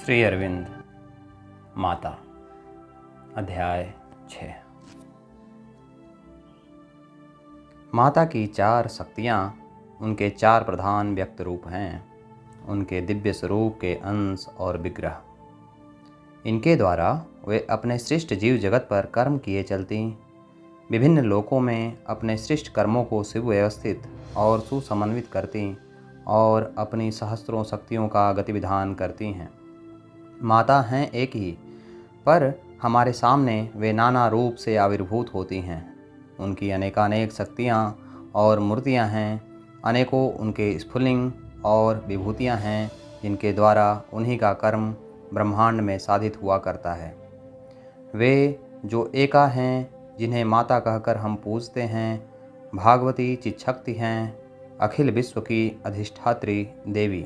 श्री अरविंद माता अध्याय 6। माता की 4 शक्तियाँ उनके 4 प्रधान व्यक्त रूप हैं, उनके दिव्य स्वरूप के अंश और विग्रह। इनके द्वारा वे अपने सृष्ट जीव जगत पर कर्म किए चलती, विभिन्न लोकों में अपने सृष्ट कर्मों को सुव्यवस्थित और सुसमन्वित करती और अपनी सहस्त्रों शक्तियों का गतिविधान करती हैं। माता हैं एक ही, पर हमारे सामने वे नाना रूप से आविर्भूत होती हैं। उनकी अनेकानेक शक्तियाँ और मूर्तियाँ हैं, अनेकों उनके स्फुलिंग और विभूतियाँ हैं, जिनके द्वारा उन्हीं का कर्म ब्रह्मांड में साधित हुआ करता है। वे जो एका हैं, जिन्हें माता कहकर हम पूजते हैं, भागवती चिच्छक्ति हैं, अखिल विश्व की अधिष्ठात्री देवी।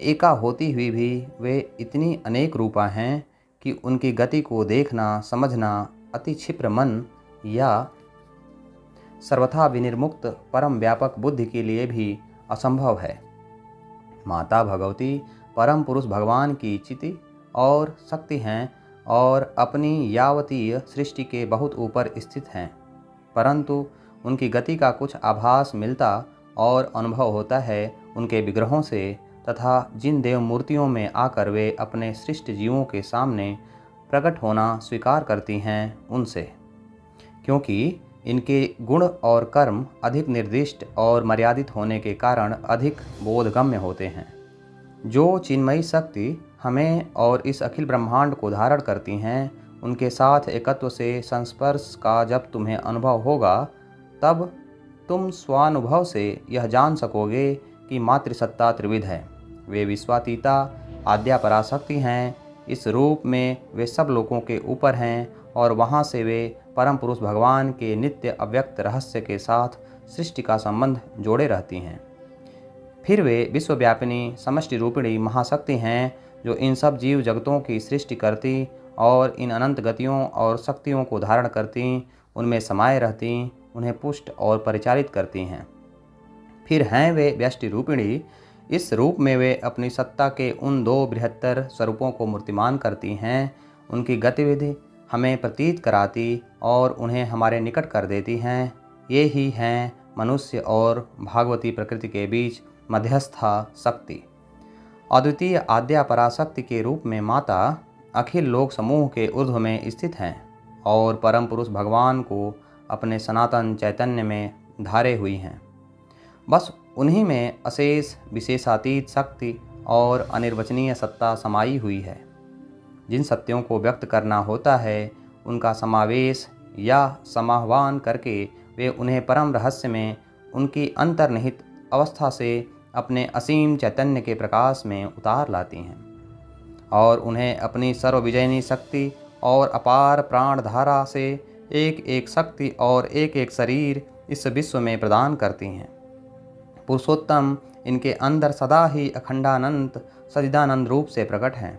एका होती हुई भी वे इतनी अनेक रूपा हैं कि उनकी गति को देखना समझना अति क्षिप्र मन या सर्वथा विनिर्मुक्त परम व्यापक बुद्धि के लिए भी असंभव है। माता भगवती परम पुरुष भगवान की चिति और शक्ति हैं और अपनी यावतीय सृष्टि के बहुत ऊपर स्थित हैं, परंतु उनकी गति का कुछ आभास मिलता और अनुभव होता है उनके विग्रहों से तथा जिन देव मूर्तियों में आकर वे अपने सृष्ट जीवों के सामने प्रकट होना स्वीकार करती हैं उनसे, क्योंकि इनके गुण और कर्म अधिक निर्दिष्ट और मर्यादित होने के कारण अधिक बोधगम्य होते हैं। जो चिन्मयी शक्ति हमें और इस अखिल ब्रह्मांड को धारण करती हैं, उनके साथ एकत्व से संस्पर्श का जब तुम्हें अनुभव होगा, तब तुम स्वानुभव से यह जान सकोगे कि मातृसत्ता त्रिविध है। वे विश्वातीता आद्या पराशक्ति हैं। इस रूप में वे सब लोगों के ऊपर हैं और वहाँ से वे परम पुरुष भगवान के नित्य अव्यक्त रहस्य के साथ सृष्टि का संबंध जोड़े रहती हैं। फिर वे विश्वव्यापिनी समष्टि रूपिणी महाशक्ति हैं, जो इन सब जीव जगतों की सृष्टि करती और इन अनंत गतियों और शक्तियों को धारण करती, उनमें समाये रहती, उन्हें पुष्ट और परिचालित करती हैं। फिर हैं वे व्यष्टि रूपिणी। इस रूप में वे अपनी सत्ता के उन 2 बृहत्तर स्वरूपों को मूर्तिमान करती हैं। उनकी गतिविधि हमें प्रतीत कराती और उन्हें हमारे निकट कर देती हैं। ये ही हैं मनुष्य और भागवती प्रकृति के बीच मध्यस्था शक्ति। अद्वितीय आद्या पराशक्ति के रूप में माता अखिल लोक समूह के ऊर्ध्व में स्थित हैं और परम पुरुष भगवान को अपने सनातन चैतन्य में धारे हुई हैं। बस उन्हीं में अशेष विशेषातीत शक्ति और अनिर्वचनीय सत्ता समाई हुई है। जिन सत्यों को व्यक्त करना होता है, उनका समावेश या समाह्वान करके वे उन्हें परम रहस्य में उनकी अंतर्निहित अवस्था से अपने असीम चैतन्य के प्रकाश में उतार लाती हैं और उन्हें अपनी सर्वविजयनी शक्ति और अपार प्राण धारा से एक एक शक्ति और एक एक शरीर इस विश्व में प्रदान करती हैं। पुरुषोत्तम इनके अंदर सदा ही अखंडानंद सच्चिदानंद रूप से प्रकट हैं।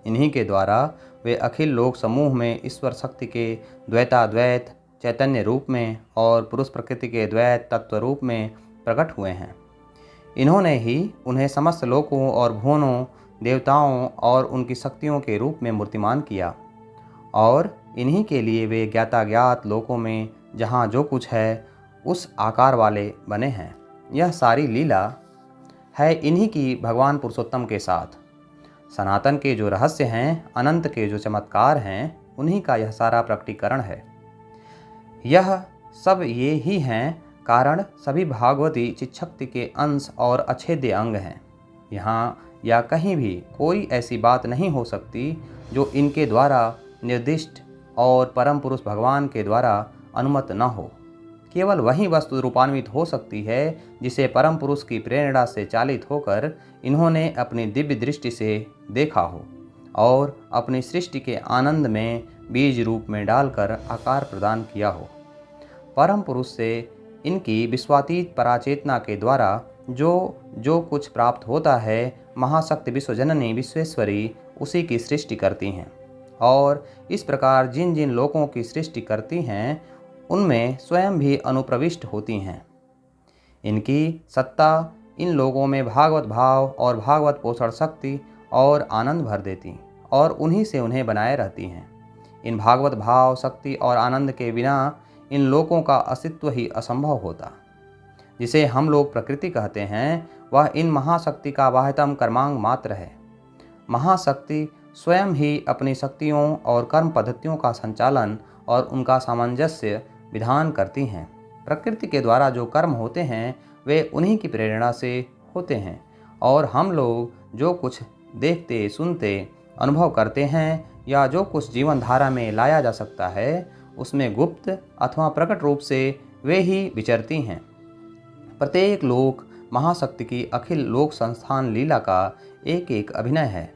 इन्हीं के द्वारा वे अखिल लोक समूह में ईश्वर शक्ति के द्वैताद्वैत चैतन्य रूप में और पुरुष प्रकृति के द्वैत तत्व रूप में प्रकट हुए हैं। इन्होंने ही उन्हें समस्त लोकों और भुवनों देवताओं और उनकी शक्तियों के रूप में मूर्तिमान किया और इन्हीं के लिए वे ज्ञाताज्ञात लोकों में जहाँ जो कुछ है उस आकार वाले बने हैं। यह सारी लीला है इन्हीं की भगवान पुरुषोत्तम के साथ। सनातन के जो रहस्य हैं, अनंत के जो चमत्कार हैं, उन्हीं का यह सारा प्रकटीकरण है। यह सब ये ही हैं कारण सभी भागवती चिच्छक्ति के अंश और अछेद्य अंग हैं। यहाँ या कहीं भी कोई ऐसी बात नहीं हो सकती जो इनके द्वारा निर्दिष्ट और परम पुरुष भगवान के द्वारा अनुमत न हो। केवल वही वस्तु रूपान्वित हो सकती है जिसे परम पुरुष की प्रेरणा से चालित होकर इन्होंने अपनी दिव्य दृष्टि से देखा हो और अपनी सृष्टि के आनंद में बीज रूप में डालकर आकार प्रदान किया हो। परम पुरुष से इनकी विश्वातीत पराचेतना के द्वारा जो कुछ प्राप्त होता है, महाशक्ति विश्वजननी विश्वेश्वरी उसी की सृष्टि करती हैं और इस प्रकार जिन जिन लोकों की सृष्टि करती हैं, उनमें स्वयं भी अनुप्रविष्ट होती हैं। इनकी सत्ता इन लोगों में भागवत भाव और भागवत पोषण शक्ति और आनंद भर देती और उन्हीं से उन्हें बनाए रहती हैं। इन भागवत भाव, शक्ति और आनंद के बिना इन लोकों का अस्तित्व ही असंभव होता। जिसे हम लोग प्रकृति कहते हैं, वह इन महाशक्ति का बाह्यतम कर्मांग मात्र है। महाशक्ति स्वयं ही अपनी शक्तियों और कर्म पद्धतियों का संचालन और उनका सामंजस्य विधान करती हैं। प्रकृति के द्वारा जो कर्म होते हैं वे उन्हीं की प्रेरणा से होते हैं, और हम लोग जो कुछ देखते, सुनते, अनुभव करते हैं या जो कुछ जीवन धारा में लाया जा सकता है, उसमें गुप्त अथवा प्रकट रूप से वे ही विचरती हैं। प्रत्येक लोक महाशक्ति की अखिल लोक संस्थान लीला का एक एक अभिनय है,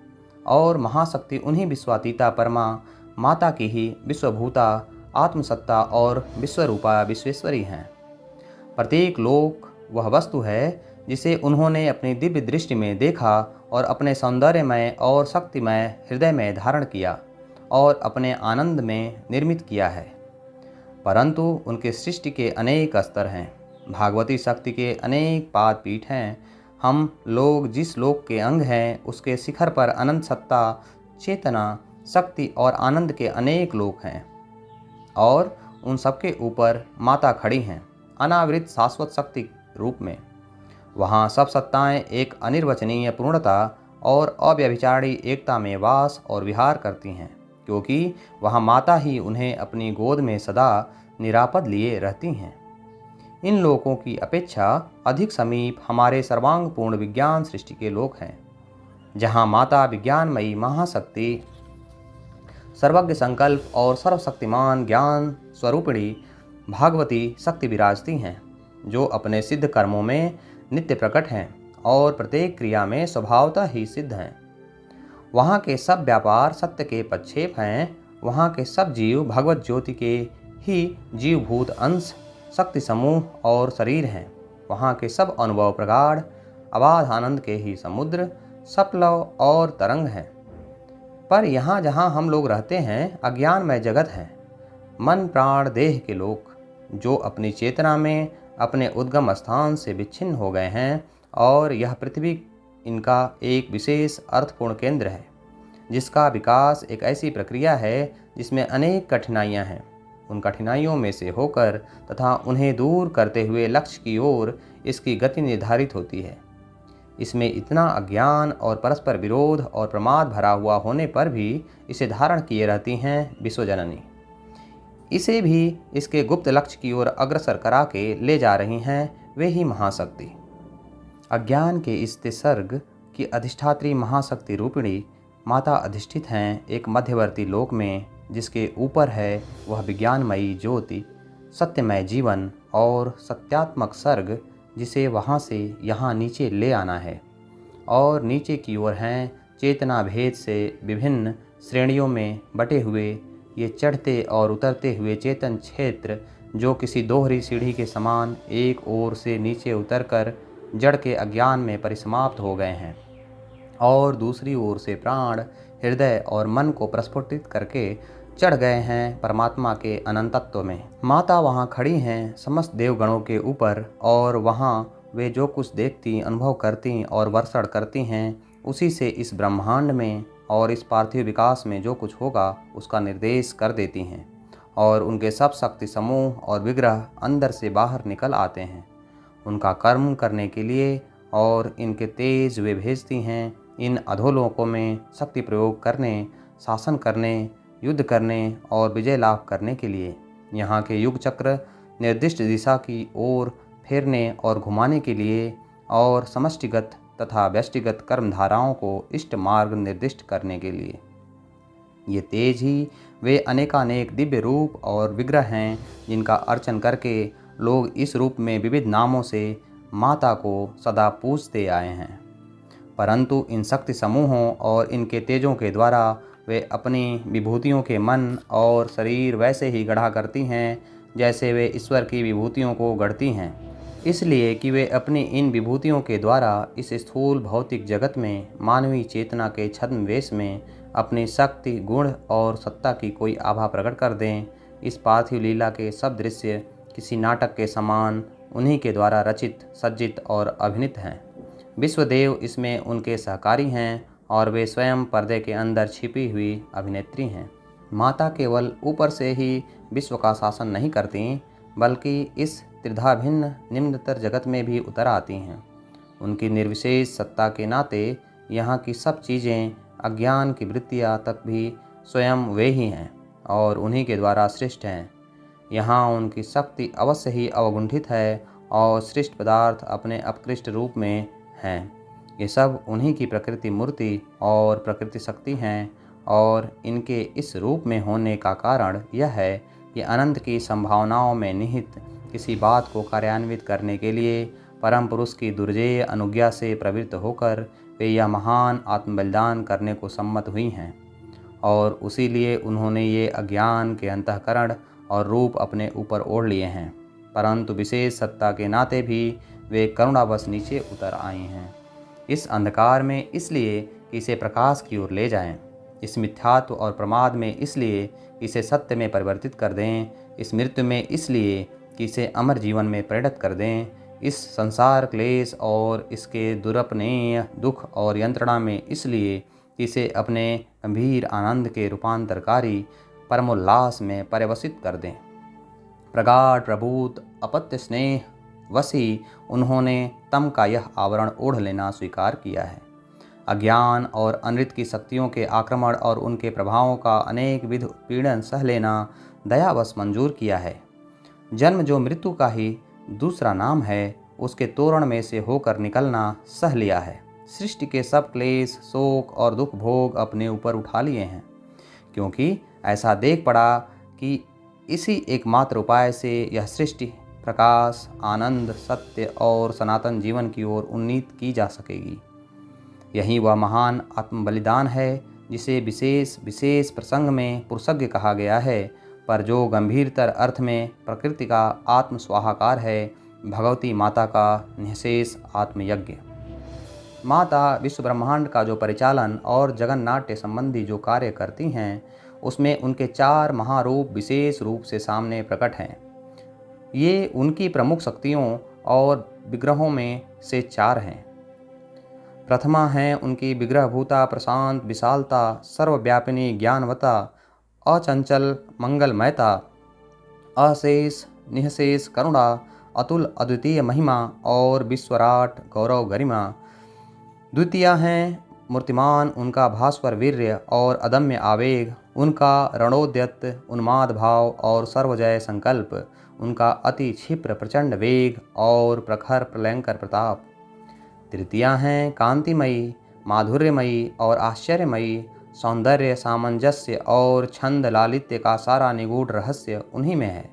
और महाशक्ति उन्हीं विश्वातीता परमा माता की ही विश्वभूता, आत्मसत्ता और विश्वरूपा विश्वेश्वरी हैं। प्रत्येक लोक वह वस्तु है जिसे उन्होंने अपनी दिव्य दृष्टि में देखा और अपने सौंदर्यमय और शक्तिमय हृदय में धारण किया और अपने आनंद में निर्मित किया है। परंतु उनके सृष्टि के अनेक स्तर हैं, भागवती शक्ति के अनेक पाद पीठ हैं। हम लोग जिस लोक के अंग हैं, उसके शिखर पर अनंत सत्ता, चेतना, शक्ति और आनंद के अनेक लोक हैं, और उन सबके ऊपर माता खड़ी हैं अनावृत शाश्वत शक्ति रूप में। वहाँ सब सत्ताएं एक अनिर्वचनीय पूर्णता और अव्यभिचारी एकता में वास और विहार करती हैं, क्योंकि वहाँ माता ही उन्हें अपनी गोद में सदा निरापद लिए रहती हैं। इन लोकों की अपेक्षा अधिक समीप हमारे सर्वांगपूर्ण विज्ञान सृष्टि के लोक हैं, जहाँ माता विज्ञानमयी महाशक्ति, सर्वज्ञ संकल्प और सर्वशक्तिमान ज्ञान स्वरूपिणी भागवती शक्ति विराजती हैं, जो अपने सिद्ध कर्मों में नित्य प्रकट हैं और प्रत्येक क्रिया में स्वभावतः ही सिद्ध हैं। वहाँ के सब व्यापार सत्य के पदक्षेप हैं। वहाँ के सब जीव भगवत ज्योति के ही जीवभूत अंश, शक्ति समूह और शरीर हैं। वहाँ के सब अनुभव प्रगाढ़ अबाध आनंद के ही समुद्र, सप्लव और तरंग हैं। पर यहाँ जहाँ हम लोग रहते हैं, अज्ञानमय जगत है, मन प्राण देह के लोक, जो अपनी चेतना में अपने उद्गम स्थान से विच्छिन्न हो गए हैं, और यह पृथ्वी इनका एक विशेष अर्थपूर्ण केंद्र है, जिसका विकास एक ऐसी प्रक्रिया है जिसमें अनेक कठिनाइयाँ हैं। उन कठिनाइयों में से होकर तथा उन्हें दूर करते हुए लक्ष्य की ओर इसकी गति निर्धारित होती है। इसमें इतना अज्ञान और परस्पर विरोध और प्रमाद भरा हुआ होने पर भी इसे धारण किए रहती हैं विश्वजननी। इसे भी इसके गुप्त लक्ष्य की ओर अग्रसर करा के ले जा रही हैं वे ही महाशक्ति। अज्ञान के इस तिसर्ग की अधिष्ठात्री महाशक्ति रूपिणी माता अधिष्ठित हैं एक मध्यवर्ती लोक में, जिसके ऊपर है वह विज्ञानमयी ज्योति, सत्यमय जीवन और सत्यात्मक सर्ग, जिसे वहाँ से यहाँ नीचे ले आना है। और नीचे की ओर हैं चेतना भेद से विभिन्न श्रेणियों में बटे हुए ये चढ़ते और उतरते हुए चेतन क्षेत्र, जो किसी दोहरी सीढ़ी के समान एक ओर से नीचे उतरकर जड़ के अज्ञान में परिसमाप्त हो गए हैं, और दूसरी ओर से प्राण, हृदय और मन को प्रस्फुटित करके चढ़ गए हैं परमात्मा के अनंतत्व में। माता वहाँ खड़ी हैं समस्त देवगणों के ऊपर, और वहाँ वे जो कुछ देखती, अनुभव करती और वर्षण करती हैं, उसी से इस ब्रह्मांड में और इस पार्थिव विकास में जो कुछ होगा उसका निर्देश कर देती हैं। और उनके सब शक्ति समूह और विग्रह अंदर से बाहर निकल आते हैं उनका कर्म करने के लिए, और इनके तेज वे भेजती हैं इन अधोलोकों में शक्ति प्रयोग करने, शासन करने, युद्ध करने और विजय लाभ करने के लिए। यहाँ के युग चक्र निर्दिष्ट दिशा की ओर फेरने और घुमाने के लिए, और समष्टिगत तथा व्यष्टिगत कर्मधाराओं को इष्ट मार्ग निर्दिष्ट करने के लिए। ये तेज ही वे अनेकानेक दिव्य रूप और विग्रह हैं, जिनका अर्चन करके लोग इस रूप में विविध नामों से माता को सदा पूजते आए हैं। परंतु इन शक्ति समूहों और इनके तेजों के द्वारा वे अपनी विभूतियों के मन और शरीर वैसे ही गढ़ा करती हैं जैसे वे ईश्वर की विभूतियों को गढ़ती हैं, इसलिए कि वे अपनी इन विभूतियों के द्वारा इस स्थूल भौतिक जगत में मानवीय चेतना के छद्मवेश में अपनी शक्ति, गुण और सत्ता की कोई आभा प्रकट कर दें। इस पार्थिव लीला के सब दृश्य किसी नाटक के समान उन्हीं के द्वारा रचित, सज्जित और अभिनीत हैं। विश्वदेव इसमें उनके सहकारी हैं, और वे स्वयं पर्दे के अंदर छिपी हुई अभिनेत्री हैं। माता केवल ऊपर से ही विश्व का शासन नहीं करती, बल्कि इस त्रिधाभिन्न निम्नतर जगत में भी उतर आती हैं। उनकी निर्विशेष सत्ता के नाते यहाँ की सब चीज़ें, अज्ञान की वृत्तियाँ तक भी स्वयं वे ही हैं और उन्हीं के द्वारा सृष्ट हैं। यहाँ उनकी शक्ति अवश्य ही अवगुंठित है और सृष्ट पदार्थ अपने अपकृष्ट रूप में हैं। ये सब उन्हीं की प्रकृति मूर्ति और प्रकृति शक्ति हैं और इनके इस रूप में होने का कारण यह है कि अनंत की संभावनाओं में निहित किसी बात को कार्यान्वित करने के लिए परम पुरुष की दुर्जेय अनुज्ञा से प्रवृत्त होकर वे यह महान आत्मबलिदान करने को सम्मत हुई हैं और उसीलिए उन्होंने ये अज्ञान के अंतःकरण और रूप अपने ऊपर ओढ़ लिए हैं। परंतु विशेष सत्ता के नाते भी वे करुणावश नीचे उतर आए हैं, इस अंधकार में इसलिए कि इसे प्रकाश की ओर ले जाएं, इस मिथ्यात्व और प्रमाद में इसलिए कि इसे सत्य में परिवर्तित कर दें, इस मृत्यु में इसलिए कि इसे अमर जीवन में परिणत कर दें, इस संसार क्लेश और इसके दुरपनेय दुख और यंत्रणा में इसलिए कि इसे अपने गंभीर आनंद के रूपांतरकारी परमोल्लास में पर्यवसित कर दें। प्रगाढ़ प्रभूत अपत्य स्नेह वसी उन्होंने तम का यह आवरण ओढ़ लेना स्वीकार किया है। अज्ञान और अनृत की शक्तियों के आक्रमण और उनके प्रभावों का अनेक विध पीड़न सह लेना दयावश मंजूर किया है। जन्म जो मृत्यु का ही दूसरा नाम है, उसके तोरण में से होकर निकलना सह लिया है। सृष्टि के सब क्लेश, शोक और दुख भोग अपने ऊपर उठा लिए हैं, क्योंकि ऐसा देख पड़ा कि इसी एकमात्र उपाय से यह सृष्टि प्रकाश, आनंद, सत्य और सनातन जीवन की ओर उन्नीत की जा सकेगी। यही वह महान आत्मबलिदान है जिसे विशेष विशेष प्रसंग में पुरुषज्ञ कहा गया है, पर जो गंभीरतर अर्थ में प्रकृति का आत्मस्वाहाकार है, भगवती माता का निःशेष आत्मयज्ञ। माता विश्व ब्रह्मांड का जो परिचालन और जगन्नाट्य संबंधी जो कार्य करती हैं, उसमें उनके 4 महारूप विशेष रूप से सामने प्रकट हैं। ये उनकी प्रमुख शक्तियों और विग्रहों में से 4 हैं। प्रथमा है उनकी विग्रहभूता प्रशांत विशालता, सर्वव्यापिनी ज्ञानवता, अचंचल मंगलमयता, अशेष निःशेष करुणा, अतुल अद्वितीय महिमा और विश्वराट गौरव गरिमा। द्वितीया हैं मूर्तिमान उनका भास्वर वीर्य और अदम्य आवेग, उनका रणोद्यत उन्माद भाव और सर्वजय संकल्प, उनका अति क्षिप्र प्रचंड वेग और प्रखर प्रलयंकर प्रताप। तृतीया हैं कांतिमयी, माधुर्यमयी और आश्चर्यमयी, सौंदर्य, सामंजस्य और छंद लालित्य का सारा निगूढ़ रहस्य उन्हीं में है।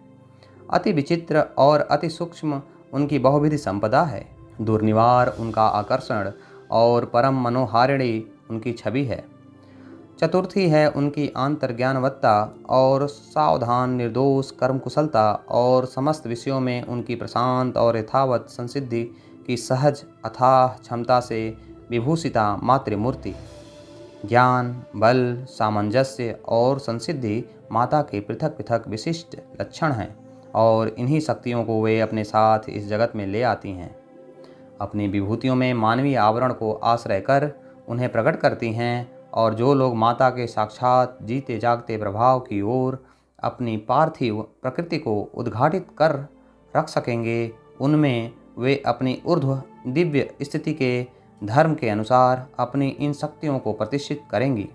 अति विचित्र और अति सूक्ष्म उनकी बहुविधि संपदा है। दुर्निवार उनका आकर्षण और परम मनोहारिणी उनकी छवि है। चतुर्थी है उनकी आंतर्ज्ञानवत्ता और सावधान निर्दोष कर्मकुशलता और समस्त विषयों में उनकी प्रशांत और यथावत संसिद्धि की सहज अथाह क्षमता से विभूषिता मातृमूर्ति। ज्ञान, बल, सामंजस्य और संसिद्धि माता के पृथक पृथक विशिष्ट लक्षण हैं और इन्हीं शक्तियों को वे अपने साथ इस जगत में ले आती हैं। अपनी विभूतियों में मानवीय आवरण को आश्रय कर उन्हें प्रकट करती हैं और जो लोग माता के साक्षात जीते जागते प्रभाव की ओर अपनी पार्थिव प्रकृति को उद्घाटित कर रख सकेंगे, उनमें वे अपनी ऊर्ध्व दिव्य स्थिति के धर्म के अनुसार अपनी इन शक्तियों को प्रतिष्ठित करेंगी।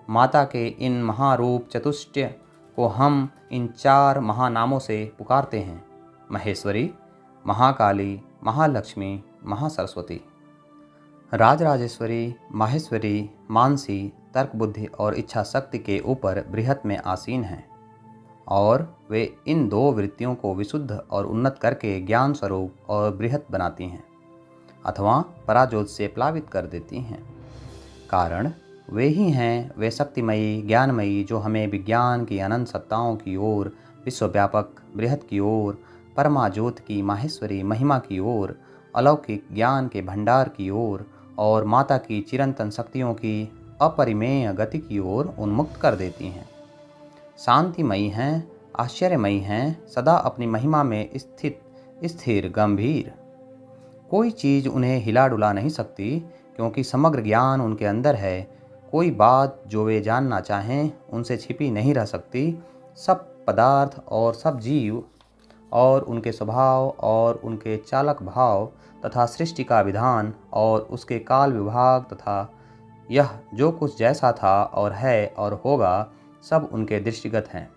माता के इन महारूप चतुष्टय को हम इन 4 महानामों से पुकारते हैं: महेश्वरी, महाकाली, महालक्ष्मी, महासरस्वती। राजराजेश्वरी, माहेश्वरी, मानसी, तर्क बुद्धि और इच्छा शक्ति के ऊपर बृहत में आसीन हैं और वे इन 2 वृत्तियों को विशुद्ध और उन्नत करके ज्ञान स्वरूप और बृहत बनाती हैं अथवा पराजोत से प्लावित कर देती हैं। कारण वे ही हैं, वे शक्तिमयी ज्ञानमयी जो हमें विज्ञान की अनंत सत्ताओं की ओर, विश्वव्यापक बृहत की ओर, परमाज्योत की माहेश्वरी महिमा की ओर, अलौकिक ज्ञान के भंडार की ओर और माता की चिरंतन शक्तियों की अपरिमेय गति की ओर उन्मुक्त कर देती हैं। शांतिमयी हैं, आश्चर्यमयी हैं, सदा अपनी महिमा में स्थित, स्थिर, गंभीर। कोई चीज़ उन्हें हिला डुला नहीं सकती, क्योंकि समग्र ज्ञान उनके अंदर है। कोई बात जो वे जानना चाहें उनसे छिपी नहीं रह सकती। सब पदार्थ और सब जीव और उनके स्वभाव और उनके चालक भाव तथा सृष्टि का विधान और उसके काल विभाग तथा यह जो कुछ जैसा था और है और होगा, सब उनके दृष्टिगत हैं।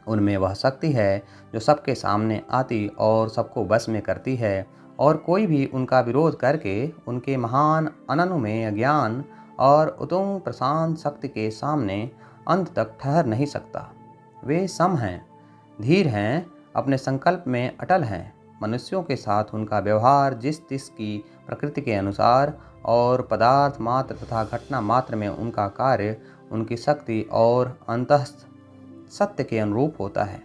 उनमें वह शक्ति है जो सबके सामने आती और सबको बस में करती है, और कोई भी उनका विरोध करके उनके महान अननुमेय ज्ञान और उत्तुंग प्रशांत शक्ति के सामने अंत तक ठहर नहीं सकता। वे सम हैं, धीर हैं, अपने संकल्प में अटल हैं। मनुष्यों के साथ उनका व्यवहार जिस तिस की प्रकृति के अनुसार और पदार्थ मात्र तथा घटना मात्र में उनका कार्य उनकी शक्ति और अंतस्थ सत्य के अनुरूप होता है।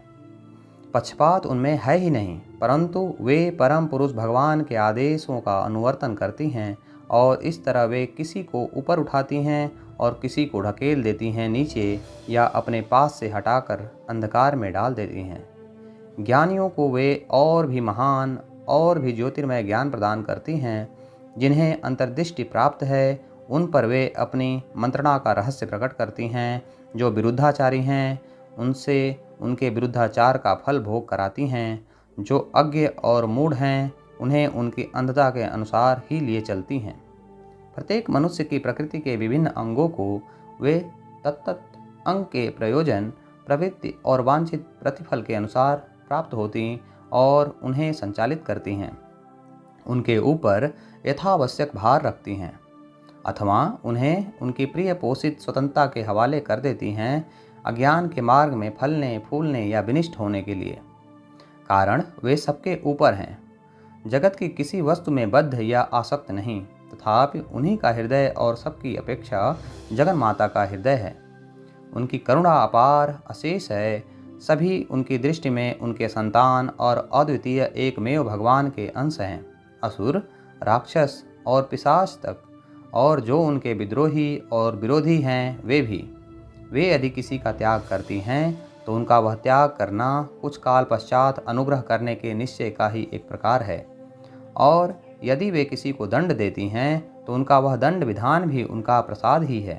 पक्षपात उनमें है ही नहीं, परंतु वे परम पुरुष भगवान के आदेशों का अनुवर्तन करती हैं, और इस तरह वे किसी को ऊपर उठाती हैं और किसी को ढकेल देती हैं नीचे, या अपने पास से हटाकर अंधकार में डाल देती हैं। ज्ञानियों को वे और भी महान और भी ज्योतिर्मय ज्ञान प्रदान करती हैं। जिन्हें अंतर्दृष्टि प्राप्त है उन पर वे अपनी मंत्रणा का रहस्य प्रकट करती हैं। जो विरुद्धाचारी हैं उनसे उनके विरुद्धाचार का फल भोग कराती हैं। जो अज्ञ और मूढ़ हैं उन्हें उनकी अंधता के अनुसार ही लिए चलती हैं। प्रत्येक मनुष्य की प्रकृति के विभिन्न अंगों को वे तत्त अंग के प्रयोजन, प्रवृत्ति और वांछित प्रतिफल के अनुसार प्राप्त होती और उन्हें संचालित करती हैं। उनके ऊपर यथावश्यक भार रखती हैं अथवा उन्हें उनकी प्रिय पोषित स्वतंत्रता के हवाले कर देती हैं, अज्ञान के मार्ग में फलने फूलने या विनिष्ट होने के लिए। कारण वे सबके ऊपर हैं, जगत की किसी वस्तु में बद्ध या आसक्त नहीं, तथापि उन्हीं का हृदय और सबकी अपेक्षा जगन माता का हृदय है। उनकी करुणा अपार अशेष है। सभी उनकी दृष्टि में उनके संतान और अद्वितीय एकमेव भगवान के अंश हैं। असुर, राक्षस और पिशाच तक, और जो उनके विद्रोही और विरोधी हैं वे भी। वे यदि किसी का त्याग करती हैं तो उनका वह त्याग करना कुछ काल पश्चात अनुग्रह करने के निश्चय का ही एक प्रकार है, और यदि वे किसी को दंड देती हैं तो उनका वह दंड विधान भी उनका प्रसाद ही है।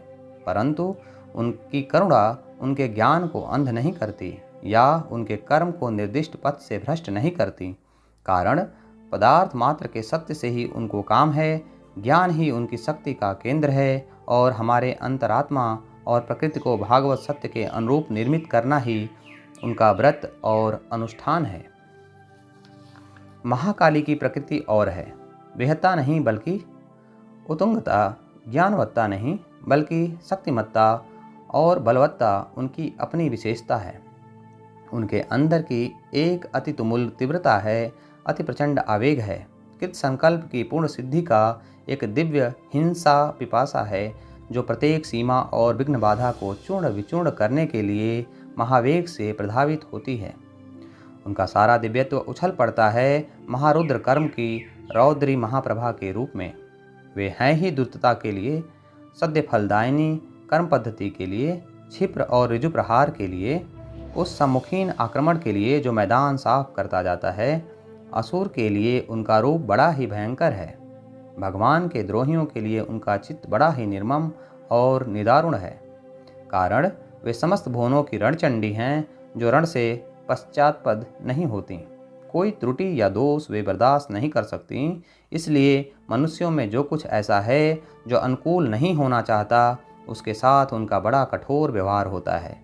परंतु उनकी करुणा उनके ज्ञान को अंध नहीं करती या उनके कर्म को निर्दिष्ट पथ से भ्रष्ट नहीं करती। कारण पदार्थ मात्र के सत्य से ही उनको काम है। ज्ञान ही उनकी शक्ति का केंद्र है, और हमारे अंतरात्मा और प्रकृति को भागवत सत्य के अनुरूप निर्मित करना ही उनका व्रत और अनुष्ठान है। महाकाली की प्रकृति और है, बेहता नहीं बल्कि उत्तुंगता, ज्ञानवत्ता नहीं बल्कि शक्तिमत्ता और बलवत्ता उनकी अपनी विशेषता है। उनके अंदर की एक अति तुमुल तीव्रता है, अति प्रचंड आवेग है। कृत संकल्प की पूर्ण सिद्धि का एक दिव्य हिंसा पिपासा है, जो प्रत्येक सीमा और विघ्न बाधा को चूर्ण विचूर्ण करने के लिए महावेग से प्रधावित होती है। उनका सारा दिव्यत्व उछल पड़ता है महारुद्र कर्म की रौद्री महाप्रभा के रूप में। वे हैं ही दुष्टता के लिए, सद्य फलदायिनी कर्म पद्धति के लिए, क्षिप्र और ऋजु प्रहार के लिए, उस सम्मुखीन आक्रमण के लिए जो मैदान साफ करता जाता है। असुर के लिए उनका रूप बड़ा ही भयंकर है। भगवान के द्रोहियों के लिए उनका चित्त बड़ा ही निर्मम और निदारुण है। कारण वे समस्त भुवनों की रणचंडी हैं, जो रण से पश्चातपद नहीं होती। कोई त्रुटि या दोष वे बर्दाश्त नहीं कर सकती। इसलिए मनुष्यों में जो कुछ ऐसा है जो अनुकूल नहीं होना चाहता, उसके साथ उनका बड़ा कठोर व्यवहार होता है,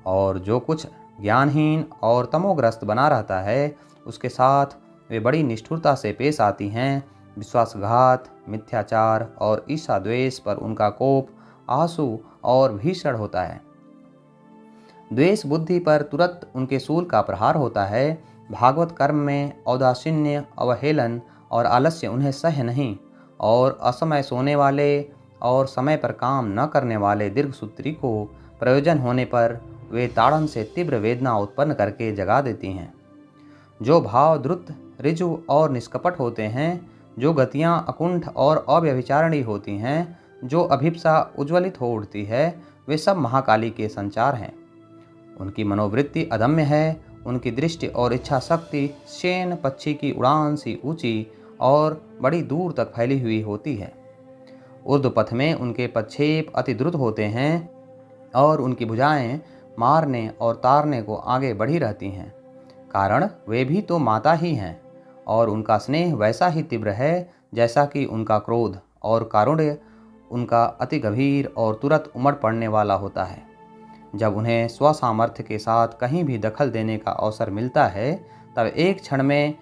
और जो कुछ ज्ञानहीन और तमोग्रस्त बना रहता है उसके साथ वे बड़ी निष्ठुरता से पेश आती हैं। विश्वासघात, मिथ्याचार और ईर्ष्या द्वेष पर उनका कोप आंसू और भीषण होता है। द्वेष बुद्धि पर तुरंत उनके शूल का प्रहार होता है। भागवत कर्म में औदासीन्य, अवहेलन और आलस्य उन्हें सह नहीं, और असमय सोने वाले और समय पर काम न करने वाले दीर्घसूत्री को प्रयोजन होने पर वे ताड़न से तीव्र वेदना उत्पन्न करके जगा देती हैं। जो भाव द्रुत, ऋजु और निष्कपट होते हैं, जो गतियाँ अकुंठ और अव्यभिचारिणी होती हैं, जो अभिप्सा उज्ज्वलित हो उठती है, वे सब महाकाली के संचार हैं। उनकी मनोवृत्ति अदम्य है। उनकी दृष्टि और इच्छा शक्ति शेन पक्षी की उड़ान सी ऊंची और बड़ी दूर तक फैली हुई होती है। ऊर्ध्वपथ में उनके पदक्षेप अति द्रुत होते हैं और उनकी भुजाएं मारने और तारने को आगे बढ़ी रहती हैं। कारण वे भी तो माता ही हैं और उनका स्नेह वैसा ही तीव्र है जैसा कि उनका क्रोध, और कारुण्य उनका अति गंभीर और तुरंत उमड़ पड़ने वाला होता है। जब उन्हें स्वसामर्थ्य के साथ कहीं भी दखल देने का अवसर मिलता है, तब एक क्षण में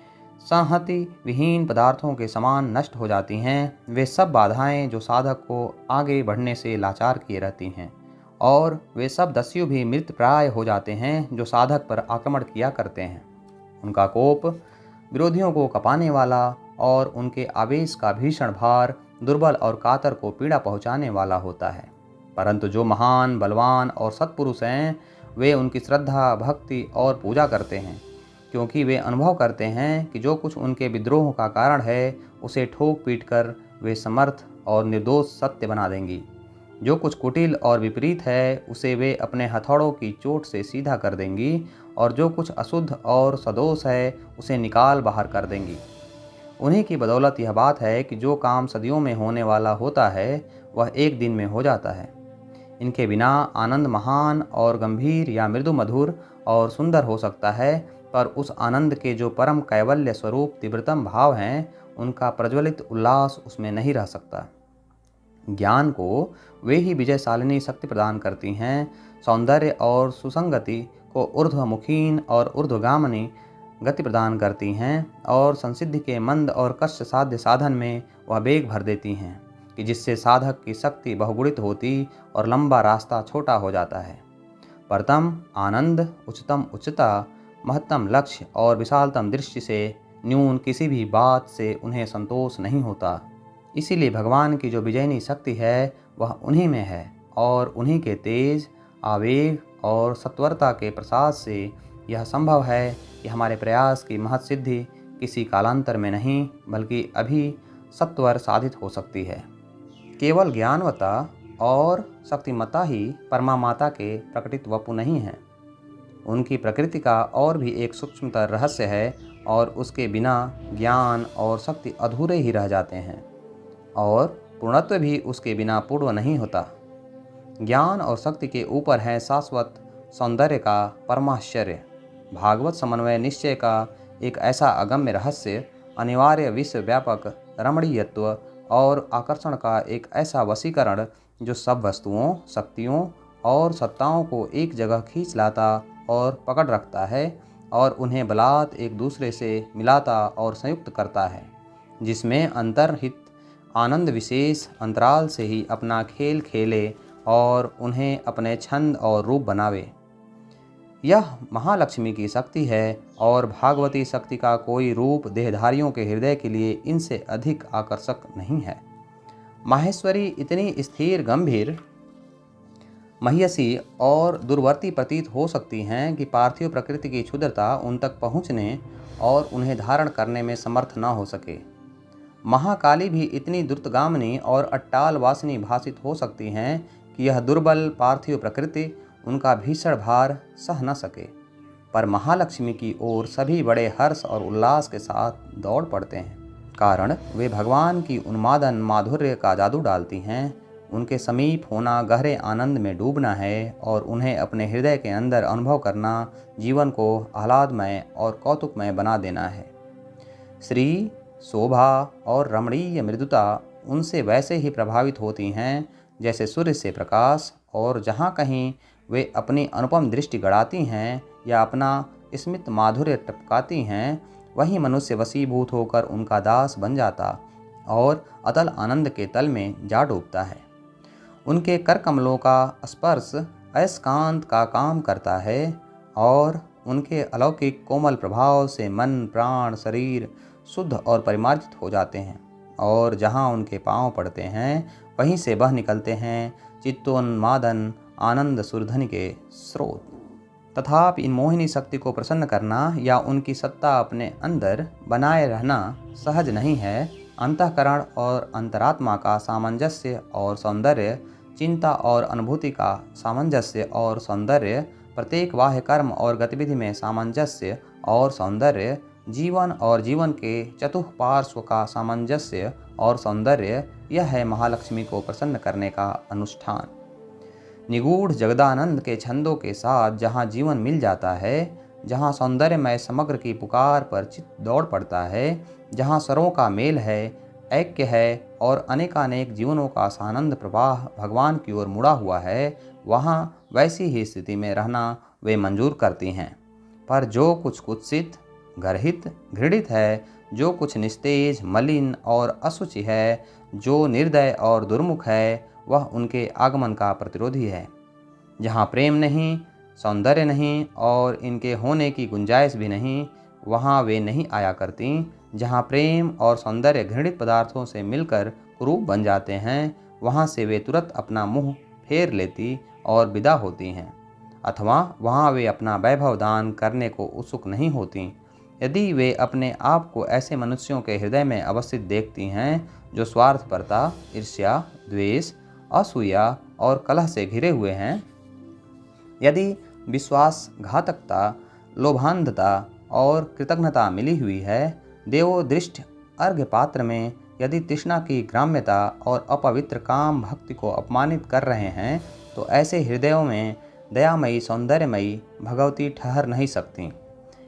संहति विहीन पदार्थों के समान नष्ट हो जाती हैं वे सब बाधाएं जो साधक को आगे बढ़ने से लाचार किए रहती हैं, और वे सब दस्यु भी मृत प्राय हो जाते हैं जो साधक पर आक्रमण किया करते हैं। उनका कोप विरोधियों को कपाने वाला और उनके आवेश का भीषण भार दुर्बल और कातर को पीड़ा पहुंचाने वाला होता है। परंतु जो महान, बलवान और सत्पुरुष हैं, वे उनकी श्रद्धा, भक्ति और पूजा करते हैं, क्योंकि वे अनुभव करते हैं कि जो कुछ उनके विद्रोह का कारण है उसे ठोक पीट कर वे समर्थ और निर्दोष सत्य बना देंगी। जो कुछ कुटिल और विपरीत है उसे वे अपने हथौड़ों की चोट से सीधा कर देंगी, और जो कुछ अशुद्ध और सदोष है उसे निकाल बाहर कर देंगी। उन्हीं की बदौलत यह बात है कि जो काम सदियों में होने वाला होता है वह एक दिन में हो जाता है। इनके बिना आनंद महान और गंभीर या मृदु मधुर और सुंदर हो सकता है, पर उस आनंद के जो परम कैवल्य स्वरूप तीव्रतम भाव हैं, उनका प्रज्वलित उल्लास उसमें नहीं रह सकता। ज्ञान को वे ही विजयशालिनी शक्ति प्रदान करती हैं, सौंदर्य और सुसंगति को ऊर्ध्वमुखीन और ऊर्ध्वगामिनी गति प्रदान करती हैं, और संसिद्धि के मंद और कष्ट साध्य साधन में वह वेग भर देती हैं कि जिससे साधक की शक्ति बहुगुणित होती और लंबा रास्ता छोटा हो जाता है। परतम आनंद, उच्चतम उच्चता, महत्तम लक्ष्य और विशालतम दृष्टि से न्यून किसी भी बात से उन्हें संतोष नहीं होता। इसीलिए भगवान की जो विजयनी शक्ति है वह उन्हीं में है, और उन्हीं के तेज, आवेग और सत्वरता के प्रसाद से यह संभव है कि हमारे प्रयास की महत् सिद्धि किसी कालांतर में नहीं बल्कि अभी सत्वर साधित हो सकती है। केवल ज्ञानवता और शक्तिमता ही परमा माता के प्रकटित वपु नहीं हैं। उनकी प्रकृति का और भी एक सूक्ष्मतर रहस्य है, और उसके बिना ज्ञान और शक्ति अधूरे ही रह जाते हैं, और पूर्णत्व भी उसके बिना पूर्ण नहीं होता। ज्ञान और शक्ति के ऊपर है शाश्वत सौंदर्य का परमाश्चर्य, भागवत समन्वय निश्चय का एक ऐसा अगम्य रहस्य, अनिवार्य विश्वव्यापक रमणीयत्व और आकर्षण का एक ऐसा वशीकरण जो सब वस्तुओं, शक्तियों और सत्ताओं को एक जगह खींच लाता और पकड़ रखता है, और उन्हें बलात् एक दूसरे से मिलाता और संयुक्त करता है, जिसमें अंतर्हित आनंद विशेष अंतराल से ही अपना खेल खेले और उन्हें अपने छंद और रूप बनावे। यह महालक्ष्मी की शक्ति है, और भागवती शक्ति का कोई रूप देहधारियों के हृदय के लिए इनसे अधिक आकर्षक नहीं है। माहेश्वरी इतनी स्थिर, गंभीर, महियसी और दूरवर्ती प्रतीत हो सकती हैं कि पार्थिव प्रकृति की क्षुद्रता उन तक पहुँचने और उन्हें धारण करने में समर्थ न हो सके। महाकाली भी इतनी द्रुतगामिनी और अट्टाल वासिनी भाषित हो सकती हैं कि यह दुर्बल पार्थिव प्रकृति उनका भीषण भार सह न सके, पर महालक्ष्मी की ओर सभी बड़े हर्ष और उल्लास के साथ दौड़ पड़ते हैं। कारण वे भगवान की उन्मादन माधुर्य का जादू डालती हैं। उनके समीप होना गहरे आनंद में डूबना है, और उन्हें अपने हृदय के अंदर अनुभव करना जीवन को आह्लादमय और कौतुकमय बना देना है। श्री, शोभा और रमणीय मृदुता उनसे वैसे ही प्रभावित होती हैं जैसे सूर्य से प्रकाश, और जहाँ कहीं वे अपनी अनुपम दृष्टि गड़ाती हैं या अपना स्मित माधुर्य टपकाती हैं, वहीं मनुष्य वशीभूत होकर उनका दास बन जाता और अतल आनंद के तल में जा डूबता है। उनके कर कमलों का स्पर्श अयस्कांत का काम करता है, और उनके अलौकिक कोमल प्रभाव से मन, प्राण, शरीर शुद्ध और परिमार्जित हो जाते हैं, और जहाँ उनके पांव पड़ते हैं वहीं से बह निकलते हैं चित्तोन्मादन आनंद सुरधनि के स्रोत। तथापि इन मोहिनी शक्ति को प्रसन्न करना या उनकी सत्ता अपने अंदर बनाए रहना सहज नहीं है। अंतःकरण और अंतरात्मा का सामंजस्य और सौंदर्य, चिंता और अनुभूति का सामंजस्य और सौंदर्य, प्रत्येक बाह्य कर्म और गतिविधि में सामंजस्य और सौंदर्य, जीवन और जीवन के चतुः पार्श्व का सामंजस्य और सौंदर्य, यह है महालक्ष्मी को प्रसन्न करने का अनुष्ठान। निगूढ़ जगदानंद के छंदों के साथ जहाँ जीवन मिल जाता है, जहाँ सौंदर्यमय समग्र की पुकार पर चित्त दौड़ पड़ता है, जहाँ स्वरों का मेल है, ऐक्य है और अनेकानेक जीवनों का सानंद प्रवाह भगवान की ओर मुड़ा हुआ है, वहाँ वैसी ही स्थिति में रहना वे मंजूर करती हैं। पर जो कुछ कुत्सित, गर्हित, घृणित है, जो कुछ निस्तेज, मलिन और अशुचि है, जो निर्दय और दुर्मुख है, वह उनके आगमन का प्रतिरोधी है। जहाँ प्रेम नहीं, सौंदर्य नहीं और इनके होने की गुंजाइश भी नहीं, वहाँ वे नहीं आया करती। जहाँ प्रेम और सौंदर्य घृणित पदार्थों से मिलकर कुरूप बन जाते हैं, वहाँ से वे तुरंत अपना मुँह फेर लेती और विदा होती हैं, अथवा वहाँ वे अपना वैभव दान करने को उत्सुक नहीं होती। यदि वे अपने आप को ऐसे मनुष्यों के हृदय में अवस्थित देखती हैं जो स्वार्थपरता, ईर्ष्या, द्वेष, असूया और कलह से घिरे हुए हैं, यदि विश्वासघातकता, लोभांधता और कृतज्ञता मिली हुई है, देवोदृष्ट अर्घ्य पात्र में यदि तृष्णा की ग्राम्यता और अपवित्र काम भक्ति को अपमानित कर रहे हैं, तो ऐसे हृदयों में दयामयी, सौंदर्यमयी भगवती ठहर नहीं सकती।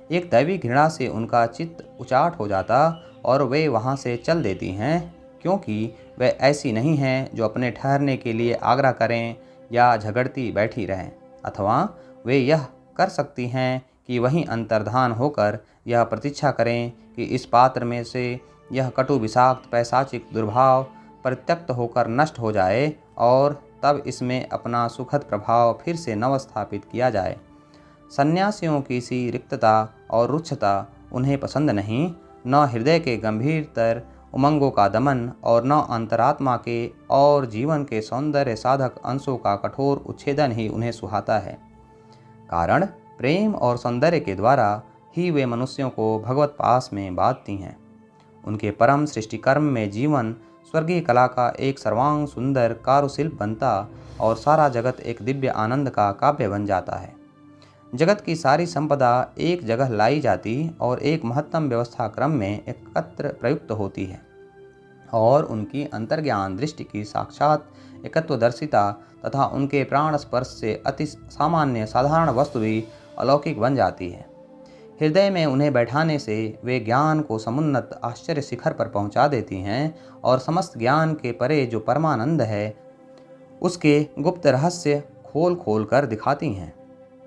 एक दैवी घृणा से उनका चित्त उचाट हो जाता और वे वहाँ से चल देती हैं, क्योंकि वे ऐसी नहीं हैं जो अपने ठहरने के लिए आग्रह करें या झगड़ती बैठी रहें, अथवा वे यह कर सकती हैं कि वहीं अंतर्धान होकर यह प्रतीक्षा करें कि इस पात्र में से यह कटु विषाक्त पैशाचिक दुर्भाव परित्यक्त होकर नष्ट हो जाए और तब इसमें अपना सुखद प्रभाव फिर से नवस्थापित किया जाए। सन्यासियों की सी रिक्तता और रुक्षता उन्हें पसंद नहीं, न हृदय के गंभीरतर उमंगों का दमन और न अंतरात्मा के और जीवन के सौंदर्य साधक अंशों का कठोर उच्छेदन ही उन्हें सुहाता है। कारण प्रेम और सौंदर्य के द्वारा ही वे मनुष्यों को भगवत पास में बांधती हैं। उनके परम सृष्टिकर्म में जीवन स्वर्गीय कला का एक सर्वांग सुंदर कारुशिल्प बनता और सारा जगत एक दिव्य आनंद का काव्य बन जाता है। जगत की सारी संपदा एक जगह लाई जाती और एक महत्तम व्यवस्था क्रम में एकत्र प्रयुक्त होती है, और उनकी अंतर्ज्ञान दृष्टि की साक्षात एकत्वदर्शिता तथा उनके प्राण स्पर्श से अति सामान्य साधारण वस्तु भी अलौकिक बन जाती है। हृदय में उन्हें बैठाने से वे ज्ञान को समुन्नत आश्चर्य शिखर पर पहुंचा देती हैं और समस्त ज्ञान के परे जो परमानंद है, उसके गुप्त रहस्य खोल खोल कर दिखाती हैं।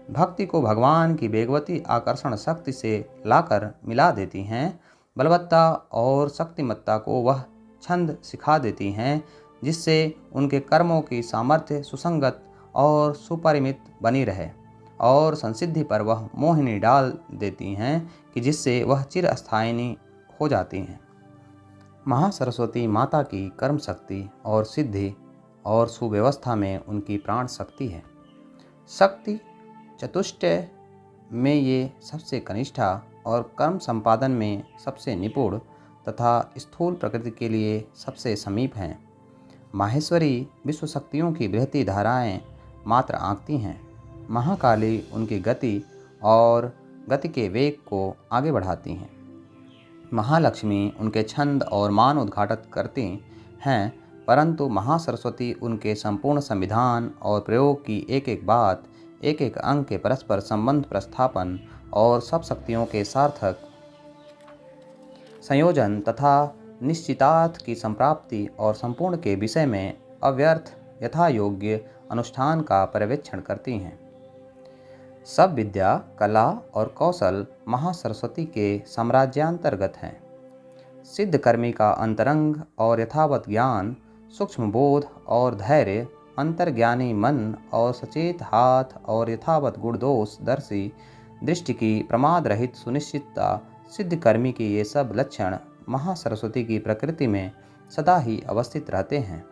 भक्ति को भगवान की वेगवती आकर्षण शक्ति से लाकर मिला देती हैं। बलवत्ता और शक्तिमत्ता को वह छंद सिखा देती हैं, जिससे उनके कर्मों की सामर्थ्य सुसंगत और सुपरिमित बनी रहे, और संसिद्धि पर वह मोहिनी डाल देती हैं कि जिससे वह चिरस्थायिनी हो जाती हैं। महासरस्वती माता की कर्म शक्ति और सिद्धि और सुव्यवस्था में उनकी प्राण शक्ति है। शक्ति चतुष्टय में ये सबसे कनिष्ठा और कर्म संपादन में सबसे निपुण तथा स्थूल प्रकृति के लिए सबसे समीप हैं। माहेश्वरी विश्व शक्तियों की बृहती धाराएं मात्र आंकती हैं। महाकाली उनकी गति और गति के वेग को आगे बढ़ाती हैं। महालक्ष्मी उनके छंद और मान उद्घाटित करती हैं, परंतु महासरस्वती उनके संपूर्ण संविधान और प्रयोग की एक एक बात, एक एक अंग के परस्पर संबंध प्रस्थापन और सब शक्तियों के सार्थक संयोजन तथा निश्चितार्थ की संप्राप्ति और संपूर्ण के विषय में अव्यर्थ यथा योग्य अनुष्ठान का पर्यवेक्षण करती हैं। सब विद्या, कला और कौशल महासरस्वती के साम्राज्यांतर्गत हैं। सिद्धकर्मी का अंतरंग और यथावत ज्ञान, सूक्ष्म बोध और धैर्य, अंतर्ज्ञानी मन और सचेत हाथ और यथावत गुणदोष दर्शी दृष्टि की प्रमाद रहित सुनिश्चितता, सिद्धकर्मी के ये सब लक्षण महासरस्वती की प्रकृति में सदा ही अवस्थित रहते हैं,